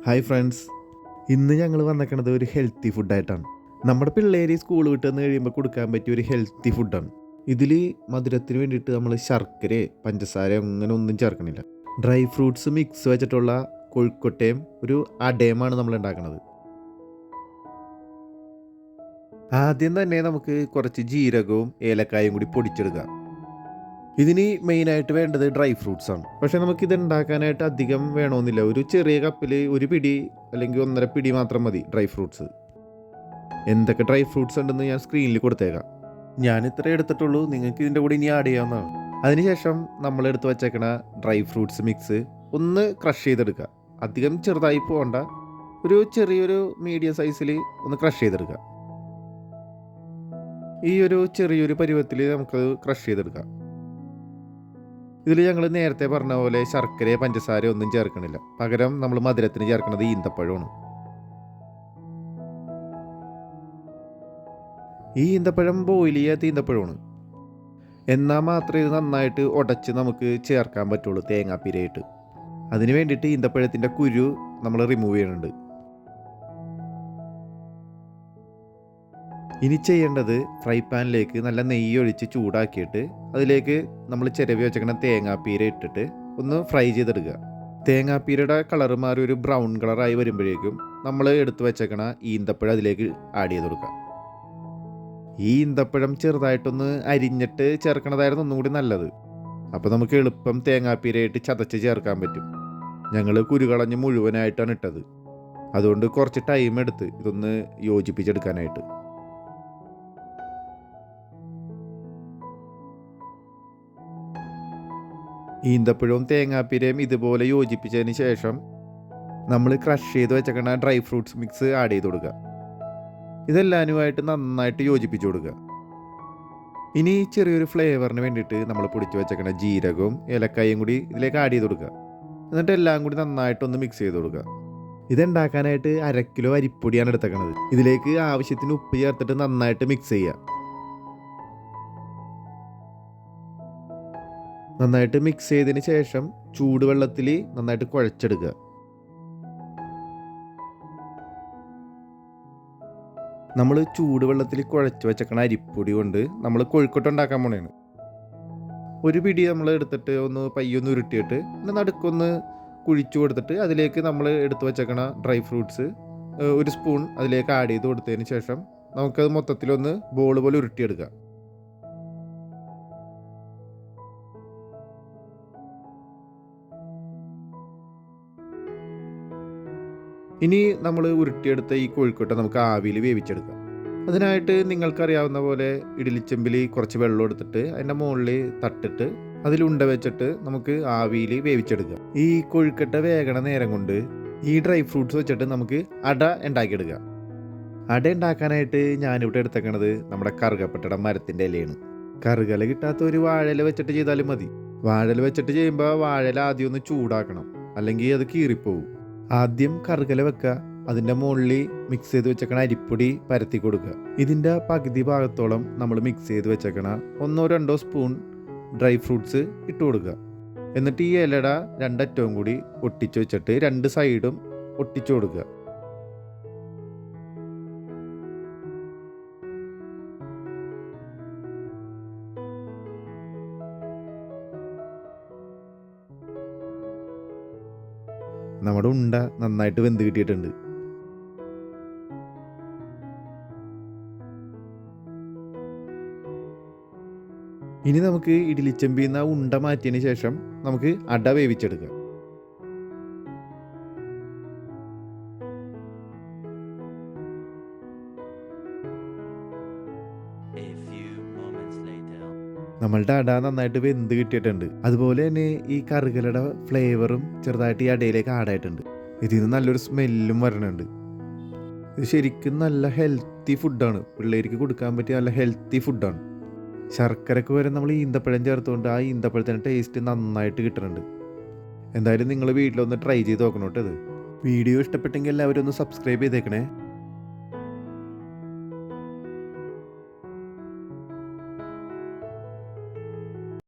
Hi friends, ഇന്ന് ഞങ്ങൾ വന്നേക്കണത് ഒരു ഹെൽത്തി ഫുഡായിട്ടാണ്. നമ്മുടെ പിള്ളേർ സ്കൂൾ വിട്ട് വന്ന് കഴിയുമ്പോൾ കൊടുക്കാൻ പറ്റിയ ഒരു ഹെൽത്തി ഫുഡാണ്. ഇതിൽ മധുരത്തിന് വേണ്ടിയിട്ട് നമ്മൾ ശർക്കര പഞ്ചസാര അങ്ങനെ ഒന്നും ചേർക്കണില്ല. ഡ്രൈ ഫ്രൂട്ട്സ് മിക്സ് വെച്ചിട്ടുള്ള കൊഴുക്കൊട്ടയും ഒരു അടയുമാണ് നമ്മൾ ഉണ്ടാക്കുന്നത്. ആദ്യം തന്നെ നമുക്ക് കുറച്ച് ജീരകവും ഏലക്കായും കൂടി പൊടിച്ചെടുക്കാം. ഇതിന് മെയിനായിട്ട് വേണ്ടത് ഡ്രൈ ഫ്രൂട്ട്സ് ആണ്. പക്ഷേ നമുക്കിത് ഉണ്ടാക്കാനായിട്ട് അധികം വേണമെന്നില്ല. ഒരു ചെറിയ കപ്പിൽ ഒരു പിടി അല്ലെങ്കിൽ 1.5 പിടി മാത്രം മതി ഡ്രൈ ഫ്രൂട്ട്സ്. എന്തൊക്കെ ഡ്രൈ ഫ്രൂട്ട്സ് ഉണ്ടെന്ന് ഞാൻ സ്ക്രീനിൽ കൊടുത്തേക്കാം. ഞാൻ ഇത്ര എടുത്തിട്ടുള്ളൂ, നിങ്ങൾക്ക് ഇതിൻ്റെ കൂടെ ഇനി ആഡ് ചെയ്യാവുന്നതാണ്. അതിനുശേഷം നമ്മൾ എടുത്ത് വച്ചേക്കണ ഡ്രൈ ഫ്രൂട്ട്സ് മിക്സ് ഒന്ന് ക്രഷ് ചെയ്തെടുക്കുക. അധികം ചെറുതായി പോകണ്ട, ഒരു ചെറിയൊരു മീഡിയം സൈസിൽ ഒന്ന് ക്രഷ് ചെയ്തെടുക്കുക. ഈ ഒരു ചെറിയൊരു പരുവത്തിൽ നമുക്കത് ക്രഷ് ചെയ്തെടുക്കാം. ഇതിൽ ഞങ്ങൾ നേരത്തെ പറഞ്ഞ പോലെ ശർക്കരയോ പഞ്ചസാരയോ ഒന്നും ചേർക്കണില്ല. പകരം നമ്മൾ മധുരത്തിന് ചേർക്കുന്നത് ഈന്തപ്പഴമാണ്. ഈ ഈന്തപ്പഴം ബോയിൽ ചെയ്യാത്ത ഈന്തപ്പഴമാണ്. എന്നാൽ മാത്രമേ ഇത് നന്നായിട്ട് ഉടച്ച് നമുക്ക് ചേർക്കാൻ പറ്റുള്ളൂ തേങ്ങാപ്പീരയായിട്ട്. അതിന് വേണ്ടിയിട്ട് ഈന്തപ്പഴത്തിൻ്റെ കുരു നമ്മൾ റിമൂവ് ചെയ്യുന്നുണ്ട്. ഇനി ചെയ്യേണ്ടത് ഫ്രൈ പാനിലേക്ക് നല്ല നെയ്യ് ഒഴിച്ച് ചൂടാക്കിയിട്ട് അതിലേക്ക് നമ്മൾ ചിരവി വെച്ചേക്കണ തേങ്ങാപ്പീര ഇട്ടിട്ട് ഒന്ന് ഫ്രൈ ചെയ്തെടുക്കുക. തേങ്ങാപ്പീരയുടെ കളറ് മാറി ഒരു ബ്രൗൺ കളറായി വരുമ്പോഴേക്കും നമ്മൾ എടുത്ത് വെച്ചേക്കണ ഈന്തപ്പഴം അതിലേക്ക് ആഡ് ചെയ്ത് കൊടുക്കുക. ഈ ഈന്തപ്പഴം ചെറുതായിട്ടൊന്ന് അരിഞ്ഞിട്ട് ചേർക്കണതായിരുന്നു ഒന്നും കൂടി നല്ലത്. അപ്പോൾ നമുക്ക് എളുപ്പം തേങ്ങാപ്പീരയായിട്ട് ചതച്ച് ചേർക്കാൻ പറ്റും. ഞങ്ങൾ കുരുകളഞ്ഞ് മുഴുവനായിട്ടാണ് ഇട്ടത്. അതുകൊണ്ട് കുറച്ച് ടൈം എടുത്ത് ഇതൊന്ന് യോജിപ്പിച്ചെടുക്കാനായിട്ട്. ഈന്തപ്പഴവും തേങ്ങാപ്പീരയും ഇതുപോലെ യോജിപ്പിച്ചതിന് ശേഷം നമ്മൾ ക്രഷ് ചെയ്ത് വെച്ചേക്കണ ഡ്രൈ ഫ്രൂട്ട്സ് മിക്സ് ആഡ് ചെയ്ത് കൊടുക്കുക. ഇതെല്ലാനുമായിട്ട് നന്നായിട്ട് യോജിപ്പിച്ച് കൊടുക്കുക. ഇനി ചെറിയൊരു ഫ്ലേവറിന് വേണ്ടിയിട്ട് നമ്മൾ പൊടിച്ച് വെച്ചേക്കണ ജീരകവും ഏലക്കായും കൂടി ഇതിലേക്ക് ആഡ് ചെയ്ത് കൊടുക്കുക. എന്നിട്ട് എല്ലാം കൂടി നന്നായിട്ടൊന്ന് മിക്സ് ചെയ്ത് കൊടുക്കുക. ഇതുണ്ടാക്കാനായിട്ട് 1/2 കിലോ അരിപ്പൊടിയാണ് എടുത്തേക്കണത്. ഇതിലേക്ക് ആവശ്യത്തിന് ഉപ്പ് ചേർത്തിട്ട് നന്നായിട്ട് മിക്സ് ചെയ്യുക. നന്നായിട്ട് മിക്സ് ചെയ്തതിന് ശേഷം ചൂടുവെള്ളത്തിൽ നന്നായിട്ട് കുഴച്ചെടുക്കുക. നമ്മൾ ചൂടുവെള്ളത്തിൽ കുഴച്ച് വെച്ചേക്കണ അരിപ്പൊടി കൊണ്ട് നമ്മൾ കൊഴുക്കട്ട ഉണ്ടാക്കാൻ പോണേണ്. ഒരു പിടി നമ്മൾ എടുത്തിട്ട് ഒന്ന് പയ്യൊന്ന് ഉരുട്ടിയിട്ട് പിന്നെ നടുക്കൊന്ന് കുഴിച്ചു കൊടുത്തിട്ട് അതിലേക്ക് നമ്മൾ എടുത്ത് വെച്ചേക്കണ ഡ്രൈ ഫ്രൂട്ട്സ് ഒരു സ്പൂൺ അതിലേക്ക് ആഡ് ചെയ്ത് കൊടുത്തതിന് ശേഷം നമുക്കത് മൊത്തത്തിലൊന്ന് ബോൾ പോലെ ഉരുട്ടിയെടുക്കാം. ഇനി നമ്മൾ ഉരുട്ടിയെടുത്ത ഈ കോഴിക്കോട്ട നമുക്ക് ആവിയിൽ വേവിച്ചെടുക്കാം. അതിനായിട്ട് നിങ്ങൾക്കറിയാവുന്ന പോലെ ഇഡ്ഡലിച്ചെമ്പിൽ കുറച്ച് വെള്ളം എടുത്തിട്ട് അതിൻ്റെ മുകളിൽ തട്ടിട്ട് അതിൽ ഉണ്ട വെച്ചിട്ട് നമുക്ക് ആവിയിൽ വേവിച്ചെടുക്കാം. ഈ കൊഴുക്കട്ട വേകണ നേരം കൊണ്ട് ഈ ഡ്രൈ ഫ്രൂട്ട്സ് വെച്ചിട്ട് നമുക്ക് അട ഉണ്ടാക്കിയെടുക്കാം. അട ഉണ്ടാക്കാനായിട്ട് ഞാനിവിടെ എടുത്തേക്കണത് നമ്മുടെ കറുകപ്പട്ടയുടെ മരത്തിൻ്റെ ഇലയാണ്. കറുകല കിട്ടാത്ത ഒരു വാഴയില വെച്ചിട്ട് ചെയ്താലും മതി. വാഴയില വെച്ചിട്ട് ചെയ്യുമ്പോൾ വാഴയില ആദ്യം ഒന്ന് ചൂടാക്കണം, അല്ലെങ്കിൽ അത് കീറിപ്പോവും. ആദ്യം കറുകല വെക്കുക. അതിൻ്റെ മുകളിൽ മിക്സ് ചെയ്ത് വെച്ചേക്കണ അരിപ്പൊടി പരത്തി കൊടുക്കുക. ഇതിൻ്റെ പകുതി ഭാഗത്തോളം നമ്മൾ മിക്സ് ചെയ്ത് വെച്ചേക്കണ 1-2 സ്പൂൺ ഡ്രൈ ഫ്രൂട്ട്സ് ഇട്ട് കൊടുക്കുക. എന്നിട്ട് ഈ ഇലയുടെ 2 അറ്റവും കൂടി ഒട്ടിച്ച് വെച്ചിട്ട് 2 സൈഡും ഒട്ടിച്ചു കൊടുക്കുക. നമ്മുടെ ഉണ്ട നന്നായിട്ട് വെന്ത് കിട്ടിയിട്ടുണ്ട്. ഇനി നമുക്ക് ഇഡ്ഡലിച്ചെമ്പിൽ നിന്ന് ഉണ്ട മാറ്റിയതിന് ശേഷം നമുക്ക് അട വേവിച്ചെടുക്കാം. നമ്മളുടെ അട നന്നായിട്ട് വെന്ത് കിട്ടിയിട്ടുണ്ട്. അതുപോലെ തന്നെ ഈ കറുകലയുടെ ഫ്ലേവറും ചെറുതായിട്ട് ഈ അടയിലേക്ക് ആഡായിട്ടുണ്ട്. ഇതിൽ നിന്ന് നല്ലൊരു സ്മെല്ലും വരണുണ്ട്. ഇത് ശരിക്കും നല്ല ഹെൽത്തി ഫുഡാണ്. പിള്ളേർക്ക് കൊടുക്കാൻ പറ്റിയ നല്ല ഹെൽത്തി ഫുഡാണ്. ശർക്കരക്ക് വരെ നമ്മൾ ഈന്തപ്പഴം ചേർത്തുകൊണ്ട് ആ ഈന്തപ്പഴത്തിൻ്റെ ടേസ്റ്റ് നന്നായിട്ട് കിട്ടുന്നുണ്ട്. എന്തായാലും നിങ്ങൾ വീട്ടിലൊന്ന് ട്രൈ ചെയ്ത് നോക്കണം കേട്ടോ. ഇത് വീഡിയോ ഇഷ്ടപ്പെട്ടെങ്കിൽ എല്ലാവരും ഒന്ന് സബ്സ്ക്രൈബ് ചെയ്തേക്കണേ.